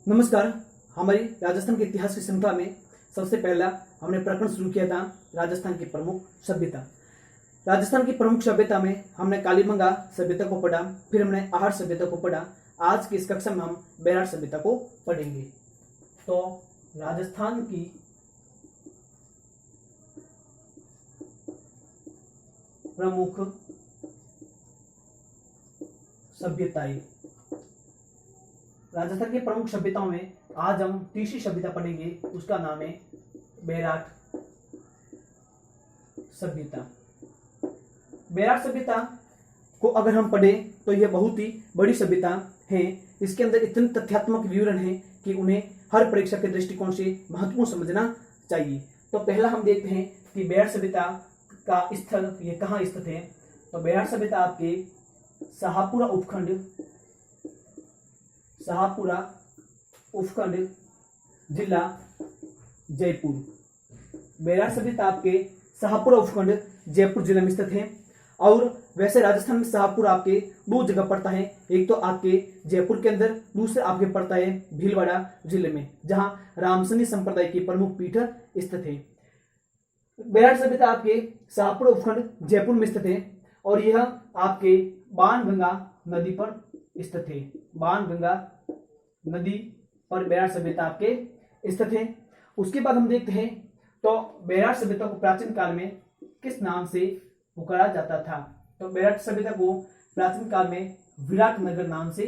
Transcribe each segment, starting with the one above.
नमस्कार। हमारी राजस्थान के इतिहास की श्रृंखला में सबसे पहला हमने प्रकरण शुरू किया था राजस्थान की प्रमुख सभ्यता। राजस्थान की प्रमुख सभ्यता में हमने कालीबंगा सभ्यता को पढ़ा, फिर हमने आहट सभ्यता को पढ़ा। आज की इस कक्षा में हम बेराट सभ्यता को पढ़ेंगे। तो राजस्थान की प्रमुख सभ्यताएं, राजस्थान की प्रमुख सभ्यताओं में आज हम तीसरी सभ्यता पढ़ेंगे। उसका नाम है बेराट सभ्यता। बेराट सभ्यता को अगर हम पढ़े तो यह बहुत ही बड़ी सभ्यता है। इसके अंदर इतने तथ्यात्मक विवरण है कि उन्हें हर परीक्षा के दृष्टिकोण से महत्वपूर्ण समझना चाहिए। तो पहला हम देखते हैं कि बेराट सभ्यता का स्थल ये कहाँ स्थित है। तो बेराट सभ्यता आपके शाहपुरा उपखंड जिला जयपुर। बेराट सभ्यता आपके शाहपुरा उपखंड जयपुर जिले में स्थित है। और वैसे राजस्थान में शाहपुर आपके दो जगह पड़ता है, एक तो आपके जयपुर के अंदर, दूसरे आपके पड़ता है भीलवाड़ा जिले में, जहां रामसनी संप्रदाय की प्रमुख पीठ स्थित है। बेराट सभ्यता आपके शाहपुर उपखंड जयपुर में स्थित है और यह आपके बाणगंगा नदी पर स्थित है। बाणगंगा नदी पर बेराट सभ्यता आपके स्थित है। उसके बाद हम देखते हैं तो बेराट सभ्यता को प्राचीन काल में किस नाम से पुकारा जाता था। तो बेराट सभ्यता को प्राचीन काल में विराट नगर नाम से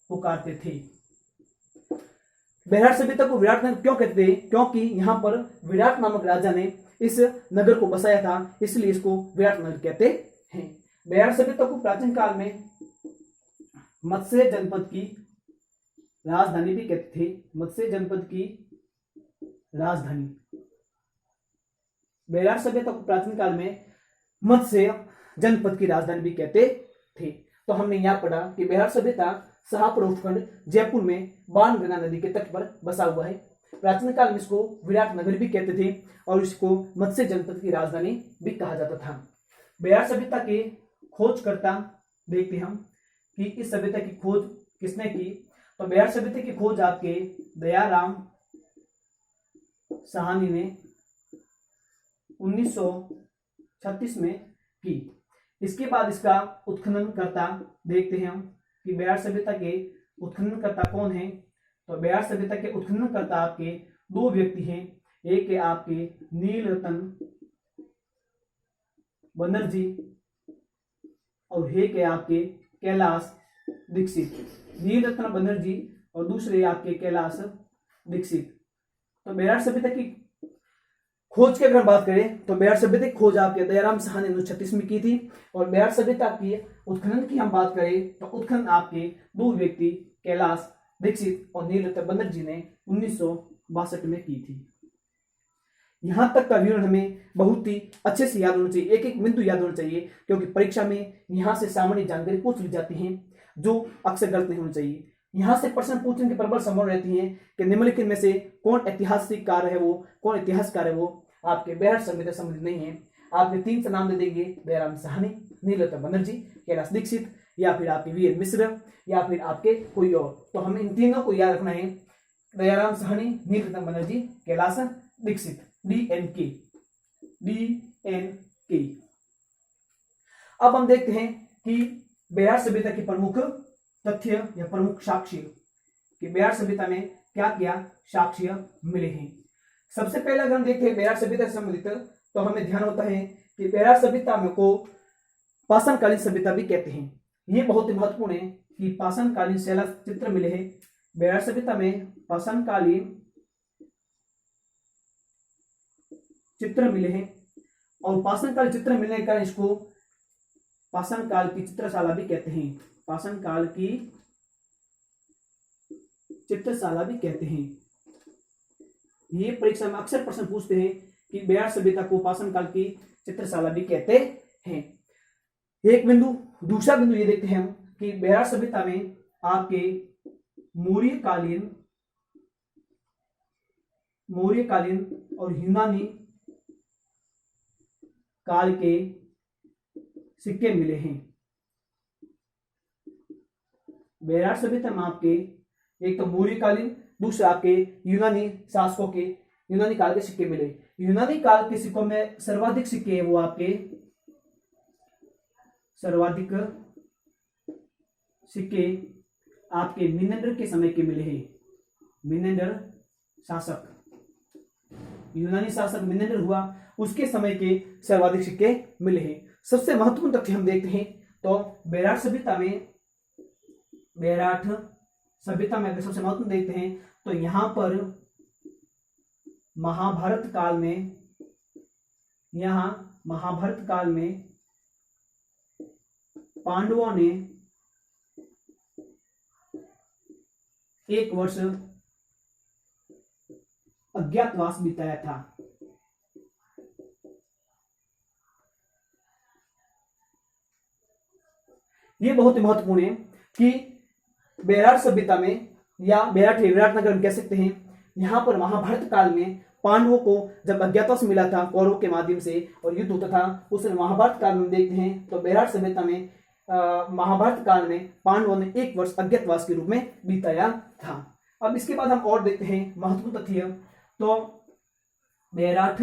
पुकारते थे। बेराट सभ्यता को विराट नगर क्यों कहते हैं? क्योंकि यहां पर विराट नामक राजा ने इस नगर को बसाया था, इसलिए इसको विराट नगर कहते हैं। बेराट सभ्यता को प्राचीन काल में मत्स्य जनपद की राजधानी भी कहते थे। मत्स्य जनपद की राजधानी। बेराट सभ्यता को प्राचीन काल में मत्स्य जनपद की राजधानी भी कहते थे। तो हमने यहां पढ़ा कि बेराट सभ्यता शाहपुर उपखंड जयपुर में बाणगंगा नदी के तट पर बसा हुआ है। प्राचीन काल में इसको विराट नगर भी कहते थे और इसको मत्स्य जनपद की राजधानी भी कहा जाता था। बेराट सभ्यता के खोजकर्ता देखते हम कि इस सभ्यता की खोज किसने की। तो बेराट सभ्यता की खोज आपके दयाराम साहनी ने 1936 में की। इसके बाद इसका उत्खनन करता देखते हैं हम कि बेराट सभ्यता के उत्खननकर्ता कौन है। तो बेराट सभ्यता के उत्खननकर्ता आपके दो व्यक्ति हैं। एक है आपके नीलरतन बनर्जी और एक है आपके कैलाश दीक्षित। नीलरत्न बनर्जी और दूसरे आपके कैलाश दीक्षित। तो बेराट सभ्यता की खोज की अगर हम बात करें तो बेराट सभ्यता की खोज आपके दयाराम साहनी ने 1936 में की थी। और बेराट सभ्यता की उत्खनन की हम बात करें तो उत्खनन आपके दो व्यक्ति कैलाश दीक्षित और नीलरत्न बनर्जी ने 1962 में की थी। यहां तक का विवरण हमें बहुत ही अच्छे से याद होना चाहिए, एक एक बिंदु याद होना चाहिए, क्योंकि परीक्षा में यहां से सामान्य जानकारी पूछ ली जाती है जो अक्सर गलत नहीं होनी चाहिए। यहां से प्रश्न पूछने की प्रबल संभावना रहती है कि निम्नलिखित में से कौन ऐतिहासिक कार्य है वो, कौन इतिहासकार है वो आपके बेराट सभ्यता संबंधित नहीं है। आपके तीन से नाम दे देंगे, दयाराम साहनी, नीलरत्न बनर्जी, कैलाश दीक्षित, या फिर आपके वीएन मिश्र, या फिर आपके कोई और। तो हमें इन तीनों को याद रखना है, दयाराम साहनी, नीलरत्न बनर्जी, कैलाश दीक्षित, DNK। अब हम देखते हैं कि बेराट सभ्यता की प्रमुख तथ्य या प्रमुख साक्ष्य कि बेराट सभ्यता में क्या क्या साक्ष्य मिले हैं। सबसे पहले अगर हम देखते हैं बेराट सभ्यता से संबंधित तो हमें ध्यान होता है कि बेराट सभ्यता में को पाषाणकालीन सभ्यता भी कहते हैं। यह बहुत ही महत्वपूर्ण है कि पाषाणकालीन शिला चित्र मिले हैं। बेराट सभ्यता में पाषाणकालीन चित्र मिले हैं और पाषाणकाल चित्र मिलने के कारण इसको पाषाण काल की चित्रशाला भी कहते हैं। पाषाण काल की चित्रशाला भी कहते हैं। ये परीक्षा में अक्सर प्रश्न पूछते हैं कि बेराट सभ्यता को पाषाण काल की चित्रशाला भी कहते हैं। एक बिंदु। दूसरा बिंदु ये देखते हैं हम कि बेराट सभ्यता में आपके मौर्यकालीन और यूनानी काल के सिक्के मिले हैं। बेराट सभ्यता में आपके एक तो मौर्यकालीन, दूसरा आपके यूनानी शासकों के यूनानी काल के सिक्के मिले। यूनानी काल के सिक्कों में सर्वाधिक सिक्के वो आपके सर्वाधिक सिक्के आपके मिनेंडर के समय के मिले हैं। मिनेंडर शासक, यूनानी शासक मिनेंडर हुआ, उसके समय के सर्वाधिक सिक्के मिले हैं। सबसे महत्वपूर्ण तथ्य हम देखते हैं तो बेराट सभ्यता में अगर सबसे महत्वपूर्ण देखते हैं तो यहां पर महाभारत काल में पांडवों ने एक वर्ष अज्ञातवास बिताया था। यह बहुत ही महत्वपूर्ण है कि बेराट सभ्यता में या विराटनगर हम कह सकते हैं, यहां पर महाभारत काल में पांडवों को जब अज्ञातवास मिला था कौरवों के माध्यम से और युद्ध होता था, उस महाभारत काल में देखते हैं तो बेराट सभ्यता में महाभारत काल में पांडवों ने एक वर्ष अज्ञातवास के रूप में बिताया था। अब इसके बाद हम और देखते हैं महत्वपूर्ण तथ्य, तो बेराट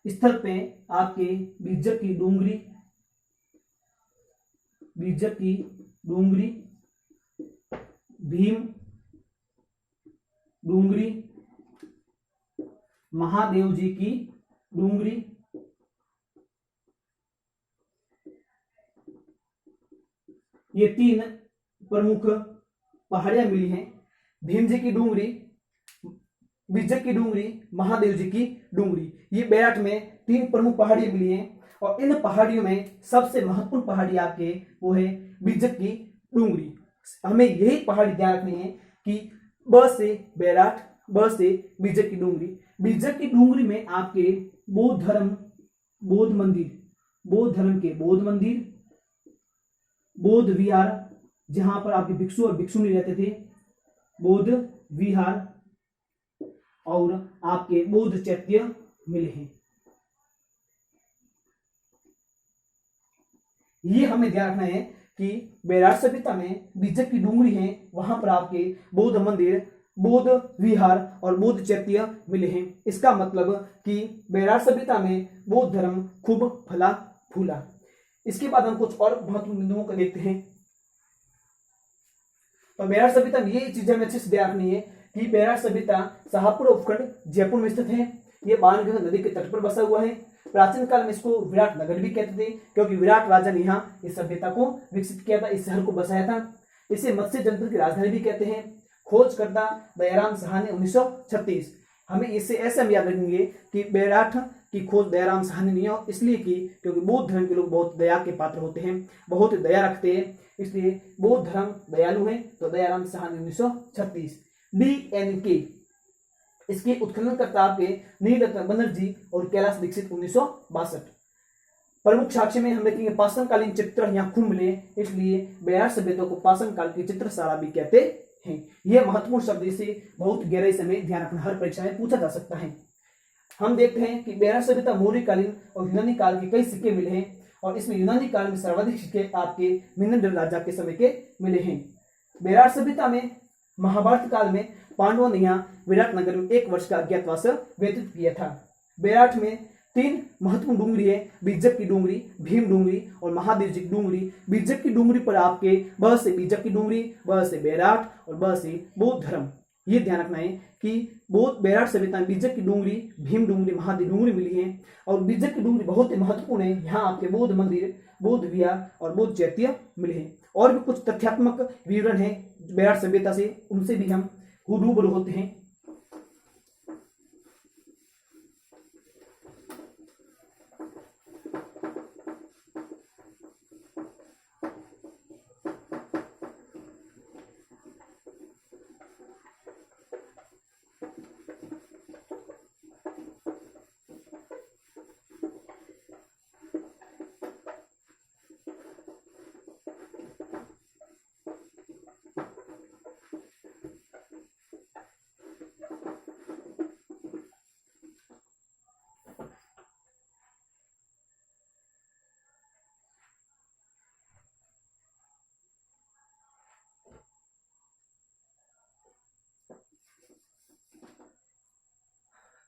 स्थल पे आपके बीजक की डूंगरी, भीम डूंगरी, महादेव जी की डूंगरी, ये 3 प्रमुख पहाड़ियां मिली हैं। भीम जी की डूंगरी, बीजक की डूंगरी, महादेव जी की डूंगरी, ये बेराट में 3 प्रमुख पहाड़ियां मिली हैं। और इन पहाड़ियों में सबसे महत्वपूर्ण पहाड़ी आपके वो है बीजक की डूंगरी। हमें यही पहाड़ी ध्यान रखनी है कि ब से बेराट, ब से बीजक की डूंगरी। बीजक की डूंगरी में आपके बौद्ध मंदिर, बौद्ध विहार, जहां पर आपके भिक्षु और भिक्षुणी रहते थे, बौद्ध विहार और आपके बौद्ध चैत्य मिले हैं। ये हमें ध्यान रखना है कि बेराट सभ्यता में बीजक की डूंगरी है, वहां पर आपके बौद्ध मंदिर, बौद्ध विहार और बौद्ध चैत्य मिले हैं। इसका मतलब कि बेराट सभ्यता में बौद्ध धर्म खूब फला फूला। इसके बाद हम कुछ और महत्वपूर्ण बिंदुओं को देखते हैं। तो बेराट सभ्यता में ये चीजें हमें अच्छे से ध्यान रखनी है कि बेराट सभ्यता शाहपुर उपखंड जयपुर में स्थित है। ये बाणगंगा नदी के तट पर बसा हुआ है। प्राचीन काल में इसको विराट नगर भी कहते थे, क्योंकि विराट राजा ने यहाँ इस सभ्यता को विकसित किया था, इस शहर को बसाया था। इसे मत्स्य जनपद की राजधानी भी कहते हैं। खोजकर्ता दयाराम साहा ने 1936, हमें इससे ऐसे हम याद रखेंगे कि बेराट की खोज दयाराम साहा ने नहीं है, इसलिए की क्योंकि बौद्ध धर्म के लोग बहुत दया के पात्र होते हैं, बहुत दया रखते हैं, इसलिए बौद्ध धर्म दयालु है। तो दयाराम साहा ने 1936। DNK इसके उत्खननकर्ता आपके नीलरत्न बनर्जी और कैलाश दीक्षित 1962। प्रमुख साक्ष्य में हम देखेंगे पाषाणकालीन चित्र यहाँ खूब मिले, इसलिए बेराट सभ्यता को पाषाण काल की चित्रशाला भी कहते हैं। यह महत्वपूर्ण शब्द, इसे बहुत गहराई से हमें ध्यान रखना, हर परीक्षा में पूछा जा सकता है। हम देखते हैं कि बेराट सभ्यता मौर्यकालीन और यूनानी काल के कई सिक्के मिले हैं, और इसमें यूनानी काल में सर्वाधिक सिक्के आपके मिनेंडर राजा के समय के मिले हैं। बेराट सभ्यता में महाभारत काल में पांडवों ने यहाँ विराटनगर में एक वर्ष का अज्ञातवास व्यतीत किया था। बेराट में 3 महत्वपूर्ण डूंगरी है, बीजक की डूंगरी, भीम डूंगरी और महादेव जी की डूंगरी। बीजक की डूंगरी पर आपके ब से बीजक की डूंगरी, ब से बेराट और ब से बौद्ध धर्म। ये ध्यान रखना है कि बौद्ध बेराट सभ्यता में बीजक की डूंगरी, भीम डूंगरी, महादेव डूंगरी मिली है। और बीजक की डूंगरी बहुत ही महत्वपूर्ण है, यहाँ आपके बौद्ध मंदिर, बौद्ध विहार और बौद्ध चैत्य मिले हैं। और भी कुछ तथ्यात्मक विवरण है बेराट सभ्यता से, उनसे भी हम रूबरू होते हैं।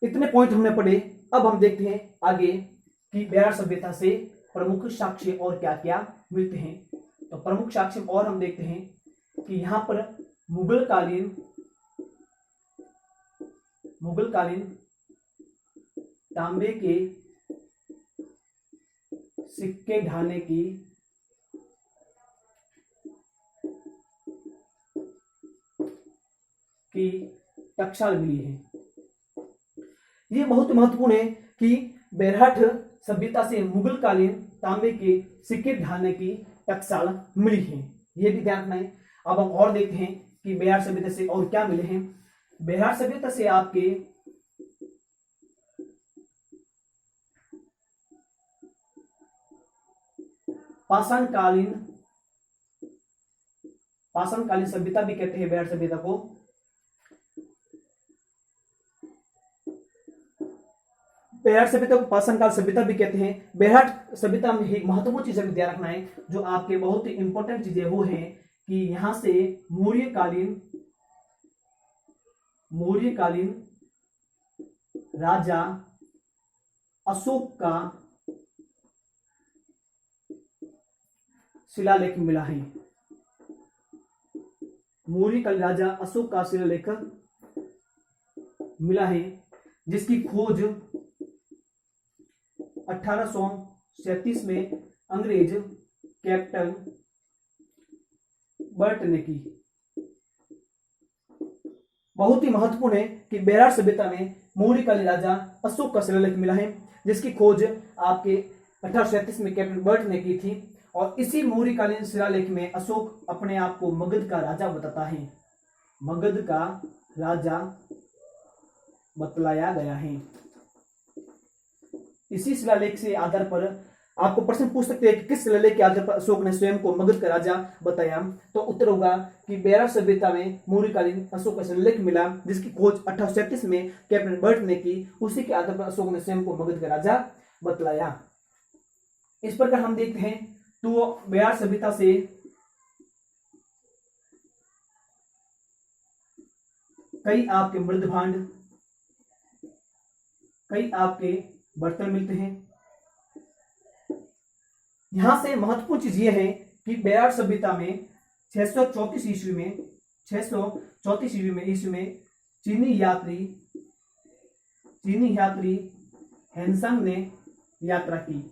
इतने पॉइंट हमने पढ़े। अब हम देखते हैं आगे कि बेरार सभ्यता से प्रमुख साक्ष्य और क्या क्या मिलते हैं। तो प्रमुख साक्ष्य और हम देखते हैं कि यहाँ पर मुगल कालीन तांबे के सिक्के ढाने की टकसाल मिली है। ये बहुत महत्वपूर्ण है कि बेरहट सभ्यता से मुगल कालीन तांबे के सिक्के ढालने की टकसाल मिली है, ये भी ध्यान रखना है। अब हम और देखते हैं कि बेरहट सभ्यता से और क्या मिले हैं। बेरहट सभ्यता से आपके पाषाणकालीन सभ्यता भी कहते हैं बेरहट सभ्यता को। बेरहट सभ्यता को पाषाणकाल सभ्यता भी कहते हैं। बेरहट सभ्यता में एक महत्वपूर्ण चीज ध्यान रखना है, जो आपके बहुत ही इंपॉर्टेंट चीजें वो है कि यहां से मौर्यकालीन राजा अशोक का शिलालेख मिला है। मौर्यकालीन राजा अशोक का शिलालेख मिला है, जिसकी खोज 1837 में अंग्रेज कैप्टन बर्ट ने की। बहुत ही महत्वपूर्ण है कि बेरहट सभ्यता में मौर्यकालीन राजा अशोक का शिलालेख मिला है, जिसकी खोज आपके 1837 में कैप्टन बर्ट ने की थी। और इसी मौर्यकालीन शिलालेख में अशोक अपने आप को मगध का राजा बताता है, मगध का राजा बतलाया गया है। इसी शिलालेख से आधार पर आपको प्रश्न पूछ सकते हैं कि किस शिलालेख के आधार पर अशोक ने स्वयं को मगध का राजा बताया। तो उत्तर होगा कि बेरहट सभ्यता में मौर्यकालीन अशोक का शिलालेख मिला, जिसकी खोज 1837 में कैप्टन बर्ट ने की। उसी के आधार पर अशोक ने स्वयं को मगध का राजा बतलाया। इस प्रकार हम देखते हैं तो बेरहट सभ्यता से कई आपके मृद भांड, कई आपके बर्तन मिलते हैं। यहां से महत्वपूर्ण चीज यह है कि बेरहट सभ्यता में 634 ईस्वी में चीनी यात्री हेनसंग ने यात्रा की।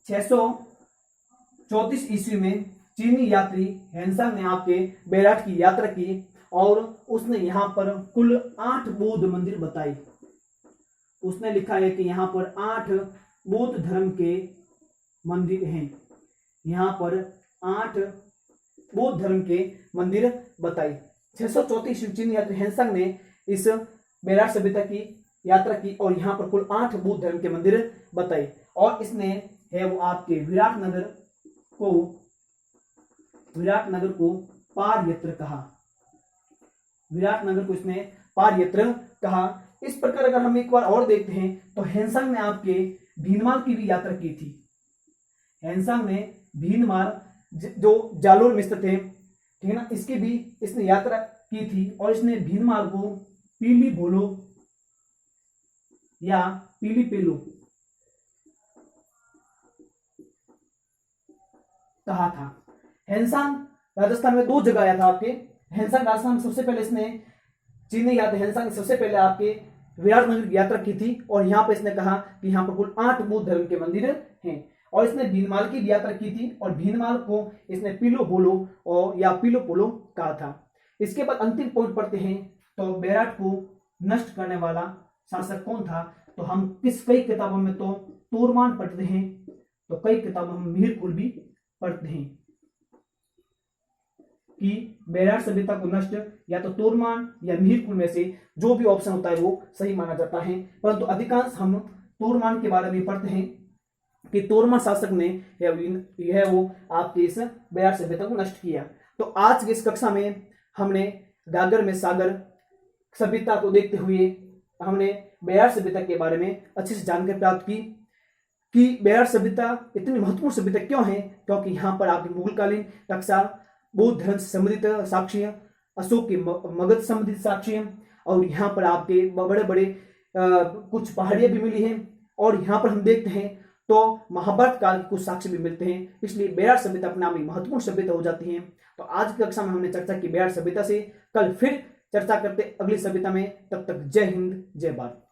634 ईस्वी में चीनी यात्री हेनसंग ने आपके बेरहट की यात्रा की और उसने यहां पर कुल 8 बौद्ध मंदिर बताए। उसने लिखा है कि यहां पर 8 बौद्ध धर्म के मंदिर हैं। यहां पर 8 बौद्ध धर्म के मंदिर बताए। 634 चीनी यात्री हेनसंग ने इस बेरहट सभ्यता की यात्रा की और यहां पर कुल 8 बौद्ध धर्म के मंदिर बताए। और इसने है वो आपके विराटनगर को पारयत्र कहा। विराटनगर को इसने पारयत्र कहा। इस प्रकार अगर हम एक बार और देखते हैं तो हेनसंग ने आपके भीनमाल की भी यात्रा की थी। हेनसंग ने भीनमाल जो जालोर में स्थित थे, ठीक है ना, इसकी भी इसने यात्रा की थी और इसने भीनमाल को पीली भोलो या पीली पेलो कहा था। हेनसंग राजस्थान में 2 जगह आया था आपके। हेनसंग राजस्थान में सबसे पहले इसने चीनी यात्री हेनसंग सबसे पहले आपके विराटनगर की यात्रा की थी और यहाँ पे इसने कहा कि यहाँ पर कुल 8 बौद्ध धर्म के मंदिर हैं। और इसने भीनमाल की भी यात्रा की थी और भीनमाल को इसने पीलो बोलो और या पीलो पोलो कहा था। इसके बाद अंतिम पॉइंट पढ़ते हैं तो बेरहट को नष्ट करने वाला शासक कौन था। तो हम कई किताबों में तो तोरमान पढ़ते हैं, तो कई किताबों में मीरकुल भी पढ़ते हैं कि बेरहट सभ्यता को नष्ट या तो तोरमान या मीरकुल में से जो भी ऑप्शन होता है वो सही माना जाता है। परंतु अधिकांश हम तोरमान के बारे में पढ़ते हैं कि तोरमान शासक ने यह वो आपके इस बेरहट सभ्यता को नष्ट किया। तो आज की इस कक्षा में हमने गागर में सागर सभ्यता को देखते हुए हमने बेरहट सभ्यता के बारे में अच्छे से जानकारी प्राप्त की कि बेरहट सभ्यता इतनी महत्वपूर्ण सभ्यता क्यों है। क्योंकि यहाँ पर आपके मुगल कालीन टकसाल, बौद्ध धर्म से संबंधित साक्ष्य, अशोक के मगध संबंधित साक्ष्य हैं, और यहाँ पर आपके बड़े बड़े कुछ पहाड़ियां भी मिली हैं, और यहाँ पर हम देखते हैं तो महाभारत काल के कुछ साक्ष्य भी मिलते हैं। इसलिए बेरार सभ्यता अपने आप में महत्वपूर्ण सभ्यता हो जाती है। तो आज की कक्षा में हमने चर्चा की बेरार सभ्यता से। कल फिर चर्चा करते अगली सभ्यता में। तब तक जय हिंद, जय भारत।